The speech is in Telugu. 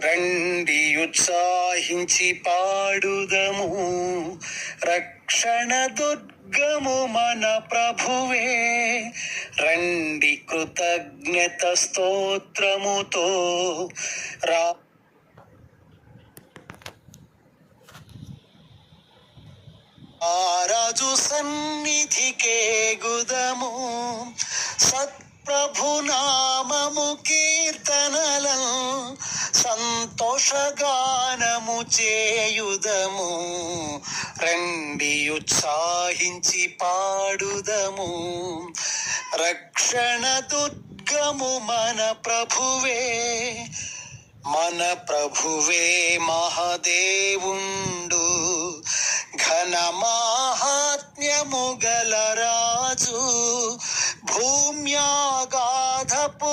రండి ఉత్సాహించి పాడుదము, రక్షణ దుర్గము మన ప్రభువే. రండి కృతజ్ఞత స్తోత్రముతో రాజు సన్నిధికే గుదము, సత్ప్రభు నామము కీర్తనలను సంతోషగానము చేయుదము. రండి ఉత్సాహించి పాడుదము, రక్షణ దుర్గము మన ప్రభువే. మన ప్రభువే మహాదేవుండు, ఘన మాహాత్మ్యము గల రాజు. భూమ్యాగాధపు